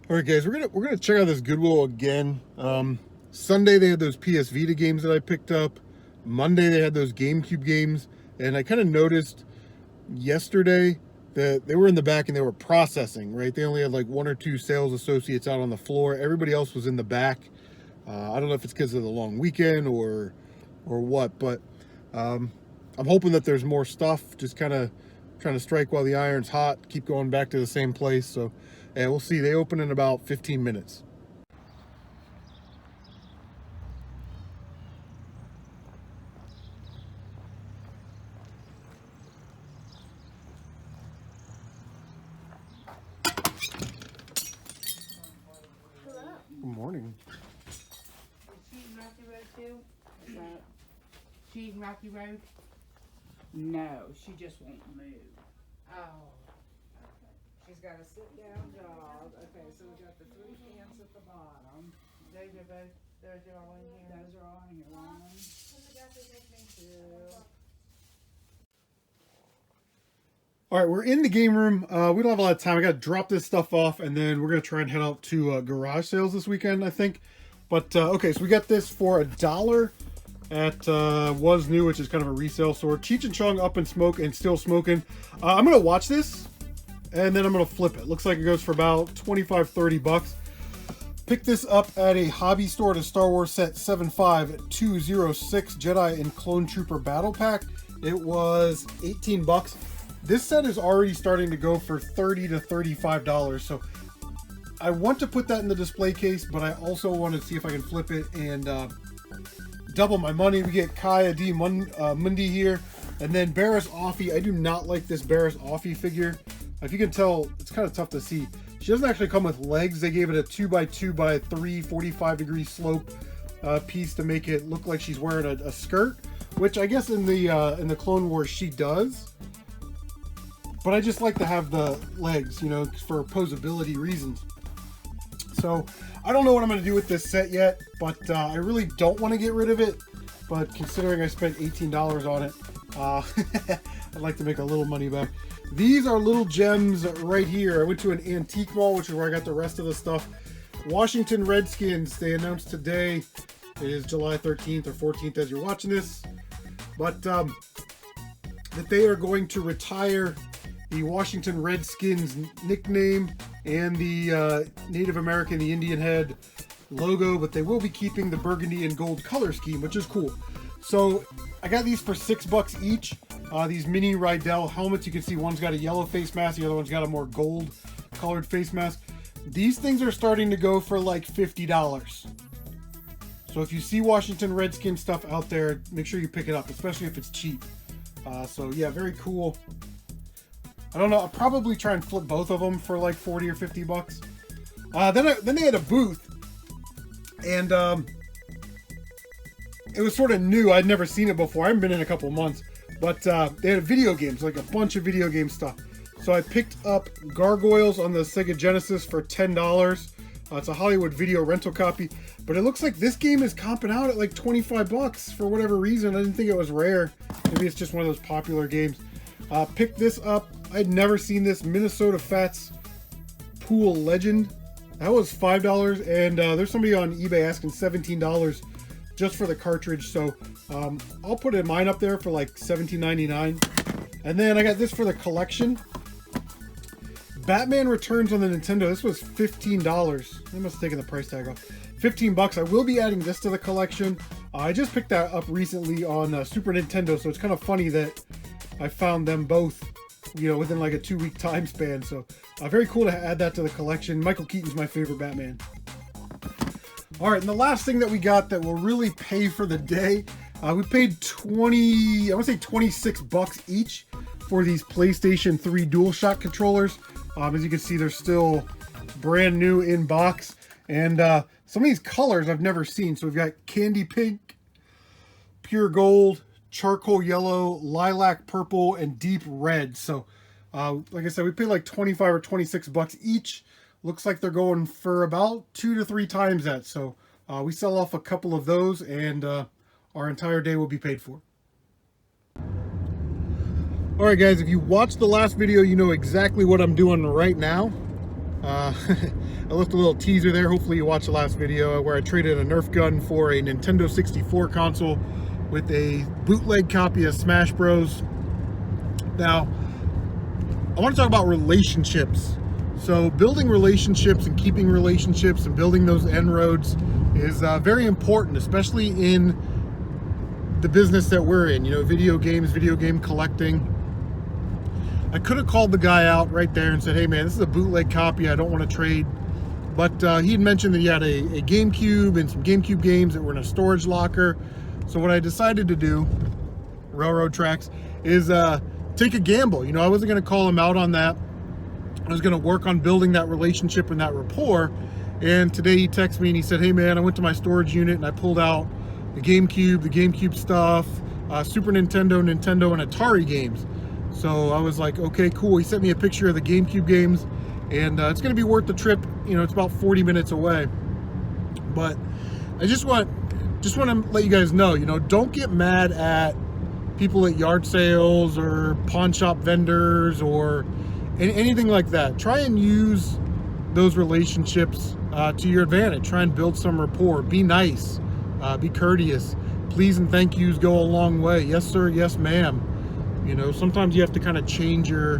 All right, guys, we're gonna check out this Goodwill again. Sunday they had those PS Vita games that I picked up. Monday they had those GameCube games, and I kind of noticed yesterday that they were in the back and they were processing. Right, they only had like one or two sales associates out on the floor. Everybody else was in the back. I don't know if it's because of the long weekend or what, but I'm hoping that there's more stuff. Just kind of trying to strike while the iron's hot. Keep going back to the same place. So. Yeah, we'll see. They open in about 15 minutes. Hello. Good morning. Is she in Rocky Road too? Is that, she's in Rocky Road? No, she just won't move. Oh. Okay. She's got a sit-down dog. Okay, so we got the 3 cans at the bottom. Those are all in here? Those are all in here. 1, 2. All right, we're in the game room. We don't have a lot of time. I got to drop this stuff off, and then we're going to try and head out to garage sales this weekend, I think. But, okay, so we got this for $1 at Was New, which is kind of a resale store. Cheech and Chong Up in Smoke and Still Smoking. I'm going to watch this, and then I'm going to flip it. Looks like it goes for about 25, 30 bucks. Picked this up at a hobby store at a Star Wars set 75206 Jedi and Clone Trooper Battle Pack. It was 18 bucks. This set is already starting to go for $30 to $35. So I want to put that in the display case, but I also want to see if I can flip it and double my money. We get Kaya D. Mundi here. And then Barriss Offee. I do not like this Barriss Offee figure. If you can tell, it's kind of tough to see. She doesn't actually come with legs. They gave it a 2x2x3 45-degree slope piece to make it look like she's wearing a skirt, which I guess in the Clone Wars she does. But I just like to have the legs, you know, for posability reasons. So I don't know what I'm going to do with this set yet, but I really don't want to get rid of it. But considering I spent $18 on it, I'd like to make a little money back. These are little gems right here. I went to an antique mall, which is where I got the rest of the stuff. Washington Redskins, they announced today. It is July 13th or 14th as you're watching this. But that they are going to retire the Washington Redskins nickname and the Native American, the Indian head logo, but they will be keeping the burgundy and gold color scheme, which is cool. So I got these for $6 each. These mini Rydell helmets, you can see one's got a yellow face mask, the other one's got a more gold colored face mask. These things are starting to go for like $50. So if you see Washington Redskins stuff out there, make sure you pick it up, especially if it's cheap. So yeah, very cool. I don't know, I'll probably try and flip both of them for like 40 or 50 bucks. Then they had a booth, and it was sort of new. I'd never seen it before. I haven't been in a couple months, but they had video games, like a bunch of video game stuff. So I picked up Gargoyles on the Sega Genesis for $10. It's a Hollywood video rental copy, but it looks like this game is comping out at like 25 bucks for whatever reason. I didn't think it was rare. Maybe it's just one of those popular games. Picked this up. I'd never seen this Minnesota Fats Pool Legend. That was $5, and there's somebody on eBay asking $17 just for the cartridge. So I'll put mine up there for like $17.99. And then I got this for the collection. Batman Returns on the Nintendo. This was $15. They must have taken the price tag off. 15 bucks. I will be adding this to the collection. I just picked that up recently on Super Nintendo, so it's kind of funny that I found them both, you know, within like a 2-week time span. So very cool to add that to the collection. Michael Keaton's my favorite Batman. All right, and the last thing that we got that will really pay for the day, we paid 26 bucks each for these PlayStation 3 DualShock controllers. As you can see, they're still brand new in box, and some of these colors I've never seen. So we've got candy pink, pure gold, charcoal yellow, lilac purple, and deep red. So like I said, we paid like 25 or 26 bucks each. Looks like they're going for about 2 to 3 times that. So we sell off a couple of those, and our entire day will be paid for. All right, guys, if you watched the last video, you know exactly what I'm doing right now. I left a little teaser there. Hopefully you watched the last video where I traded a Nerf gun for a Nintendo 64 console with a bootleg copy of Smash Bros. Now, I want to talk about relationships. So building relationships and keeping relationships and building those inroads is very important, especially in the business that we're in, you know, video games, video game collecting. I could have called the guy out right there and said, hey man, this is a bootleg copy, I don't want to trade. But he had mentioned that he had a GameCube and some GameCube games that were in a storage locker. So what I decided to do, railroad tracks, is take a gamble. You know, I wasn't going to call him out on that. I was going to work on building that relationship and that rapport. And today he texted me and he said, hey man, I went to my storage unit and I pulled out the GameCube stuff, Super Nintendo, and Atari games. So I was like, okay, cool. He sent me a picture of the GameCube games, and it's going to be worth the trip. You know, it's about 40 minutes away. But I just want to let you guys know, you know, don't get mad at people at yard sales or pawn shop vendors or anything like that. Try and use those relationships to your advantage. Try and build some rapport. Be nice. Be courteous. Please and thank yous go a long way. Yes, sir. Yes, ma'am. You know, sometimes you have to kind of change your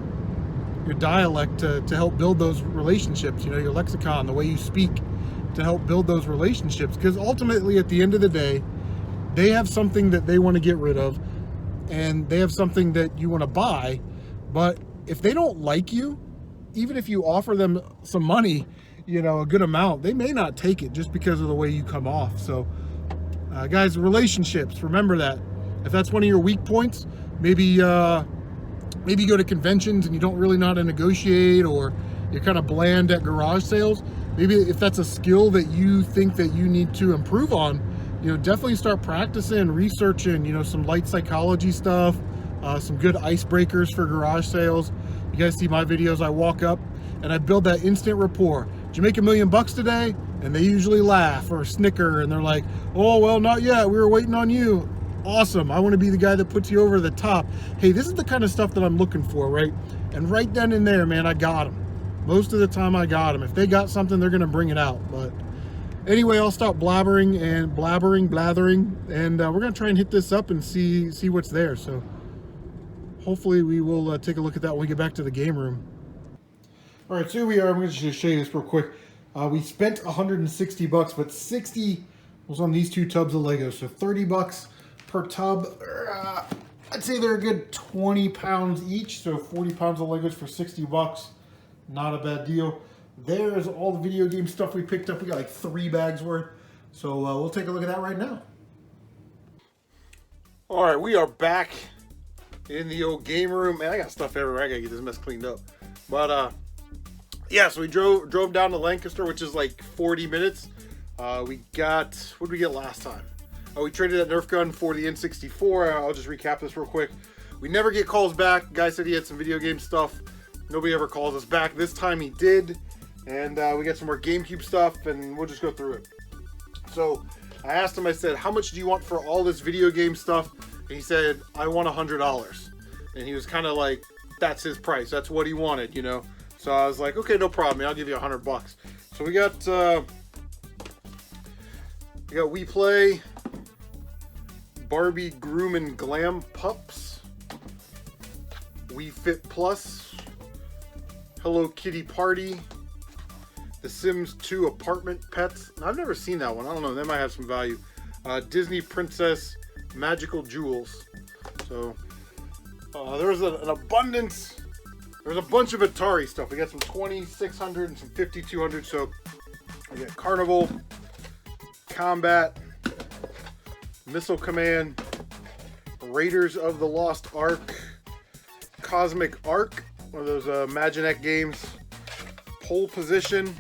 dialect to help build those relationships, you know, your lexicon, the way you speak, to help build those relationships. Because ultimately, at the end of the day, they have something that they want to get rid of, and they have something that you want to buy. But if they don't like you, even if you offer them some money, you know, a good amount, they may not take it just because of the way you come off. So, guys, relationships, remember that. If that's one of your weak points, maybe you go to conventions and you don't really know how to negotiate, or you're kind of bland at garage sales. Maybe if that's a skill that you think that you need to improve on, you know, definitely start practicing, researching, you know, some light psychology stuff, some good icebreakers for garage sales. You guys see my videos, I walk up and I build that instant rapport. Did you make $1 million today? And they usually laugh or snicker and they're like, oh, well, not yet. We were waiting on you. Awesome. I want to be the guy that puts you over the top. Hey, this is the kind of stuff that I'm looking for, right? And right then and there, man, I got them. Most of the time I got them. If they got something, they're going to bring it out. But anyway, I'll stop blathering, and we're going to try and hit this up and see what's there. So hopefully we will take a look at that when we get back to the game room. All right, so here we are. I'm going to just show you this real quick. We spent $160, but 60 was on these two tubs of Legos. So $30 per tub. I'd say they're a good 20 pounds each. So 40 pounds of Legos for $60. Not a bad deal. There's all the video game stuff we picked up. We got like 3 bags worth. So we'll take a look at that right now. All right, we are back in the old game room. Man, I got stuff everywhere. I gotta get this mess cleaned up. But yeah, so we drove down to Lancaster, which is like 40 minutes. We got, what did we get last time? Oh, we traded that Nerf gun for the N64. I'll just recap this real quick. We never get calls back. Guy said he had some video game stuff. Nobody ever calls us back. This time he did. And we got some more GameCube stuff, and we'll just go through it. So I asked him, I said, how much do you want for all this video game stuff? And he said, I want $100. And he was kind of like, that's his price. That's what he wanted, you know? So I was like, okay, no problem. I'll give you $100. So we got We Play, Barbie Groom and Glam Pups, We Fit Plus, Hello Kitty Party, The Sims 2 Apartment Pets. Now, I've never seen that one. I don't know. That might have some value. Disney Princess Magical Jewels. So there was an abundance. There's a bunch of Atari stuff. We got some 2600 and some 5200. So we got Carnival, Combat, Missile Command, Raiders of the Lost Ark, Cosmic Ark, one of those Imaginext games, Pole Position.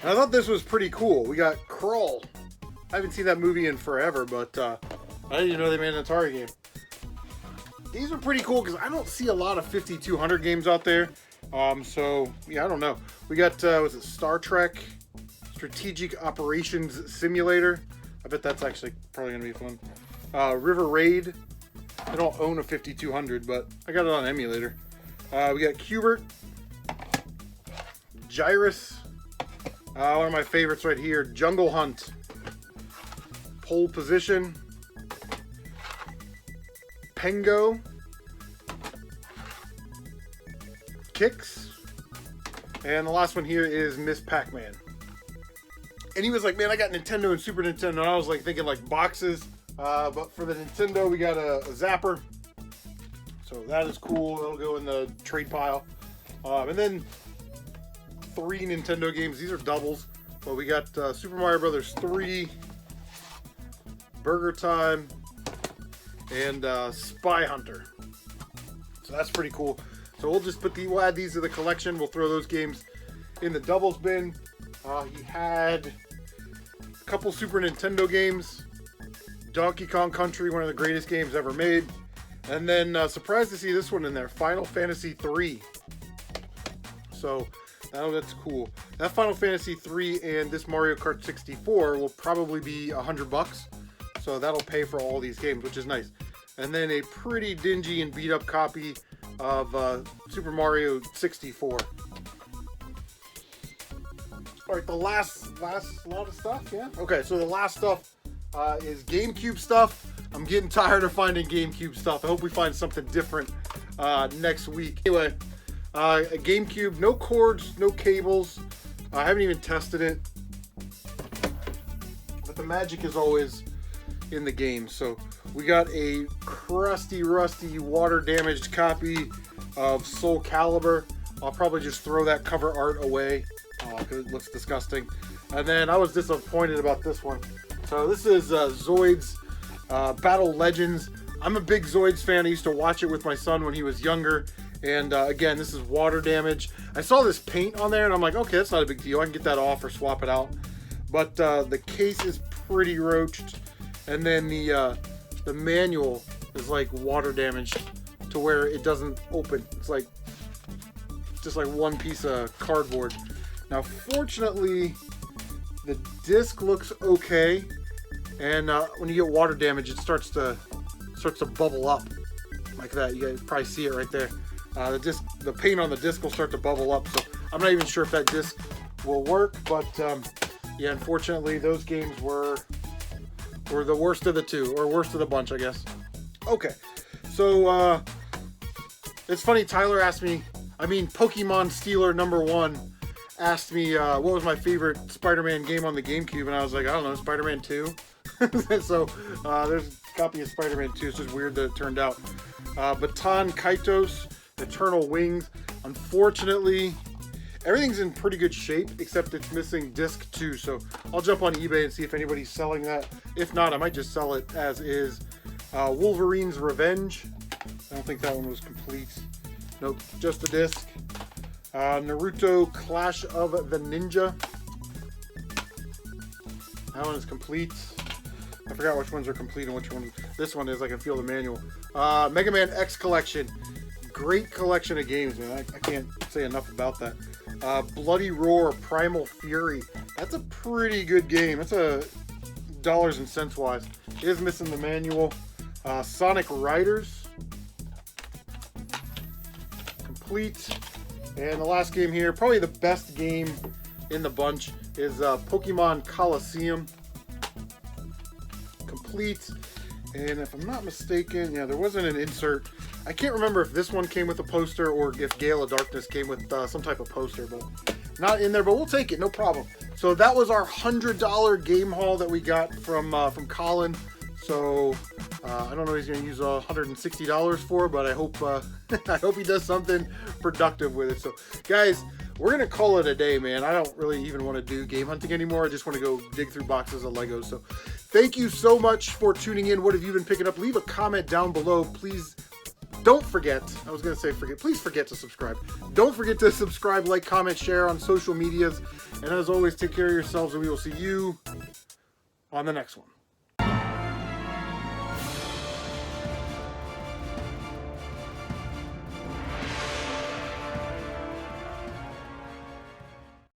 And I thought this was pretty cool. We got Crawl. I haven't seen that movie in forever, but I didn't even know they made an Atari game. These are pretty cool because I don't see a lot of 5200 games out there. So, yeah, I don't know. We got, was it Star Trek Strategic Operations Simulator? I bet that's actually probably going to be fun. River Raid. I don't own a 5200, but I got it on emulator. We got Cubert. Gyrus. One of my favorites right here, Jungle Hunt. Pole Position. Pengo. Kicks. And the last one here is Miss Pac-Man. And he was like, man, I got Nintendo and Super Nintendo. And I was like thinking like boxes. But for the Nintendo, we got a Zapper. So that is cool. That'll go in the trade pile. And then 3 Nintendo games. These are doubles. But we got Super Mario Brothers 3, Burger Time, and Spy Hunter. So that's pretty cool. So we'll add these to the collection. We'll throw those games in the doubles bin. He had a couple Super Nintendo games. Donkey Kong Country, one of the greatest games ever made. And then surprised to see this one in there, Final Fantasy 3. So that's cool. That Final Fantasy 3 and this Mario Kart 64 will probably be $100. So that'll pay for all these games, which is nice. And then a pretty dingy and beat up copy of Super Mario 64. All right, the last lot of stuff, yeah? Okay, so the last stuff is GameCube stuff. I'm getting tired of finding GameCube stuff. I hope we find something different next week. Anyway, a GameCube, no cords, no cables. I haven't even tested it. But the magic is always in the game. So we got a crusty, rusty, water-damaged copy of Soul Calibur. I'll probably just throw that cover art away because it looks disgusting. And then I was disappointed about this one. So this is Zoids Battle Legends. I'm a big Zoids fan. I used to watch it with my son when he was younger. And again, this is water damage. I saw this paint on there and I'm like, okay, that's not a big deal. I can get that off or swap it out. But the case is pretty roached. And then the manual is like water damaged to where it doesn't open. It's like just like one piece of cardboard. Now, fortunately, the disc looks okay, and when you get water damage, it starts to bubble up like that. You guys probably see it right there. The paint on the disc will start to bubble up. So I'm not even sure if that disc will work, but yeah, unfortunately, those games were the worst of the two, or worst of the bunch, I guess. Okay, so it's funny. Tyler asked me. Pokemon Stealer #1 asked me what was my favorite Spider-Man game on the GameCube, and I was like, I don't know, Spider-Man 2. So there's a copy of Spider-Man 2. It's just weird that it turned out. Baton Kaitos, Eternal Wings. Unfortunately, everything's in pretty good shape, except it's missing disc 2. So I'll jump on eBay and see if anybody's selling that. If not, I might just sell it as is. Wolverine's Revenge. I don't think that one was complete. Nope, just the disc. Naruto Clash of the Ninja. That one is complete. I forgot which ones are complete and which one. This one is. I can feel the manual. Mega Man X Collection. Great collection of games, man. I can't say enough about that. Bloody Roar Primal Fury. That's a pretty good game. That's a dollars and cents wise. It is missing the manual. Sonic Riders. Complete. And the last game here, probably the best game in the bunch, is Pokemon Coliseum. Complete. And if I'm not mistaken, yeah, there wasn't an insert. I can't remember if this one came with a poster or if Gale of Darkness came with some type of poster, but not in there, but we'll take it, no problem. So that was our $100 game haul that we got from Colin. So I don't know what he's going to use $160 for, but I hope I hope he does something productive with it. So guys, we're going to call it a day, man. I don't really even want to do game hunting anymore. I just want to go dig through boxes of Legos. So thank you so much for tuning in. What have you been picking up? Leave a comment down below. Please don't forget, I was going to say forget, please forget to subscribe. Don't forget to subscribe, like, comment, share on social medias. And as always, take care of yourselves, and we will see you on the next one.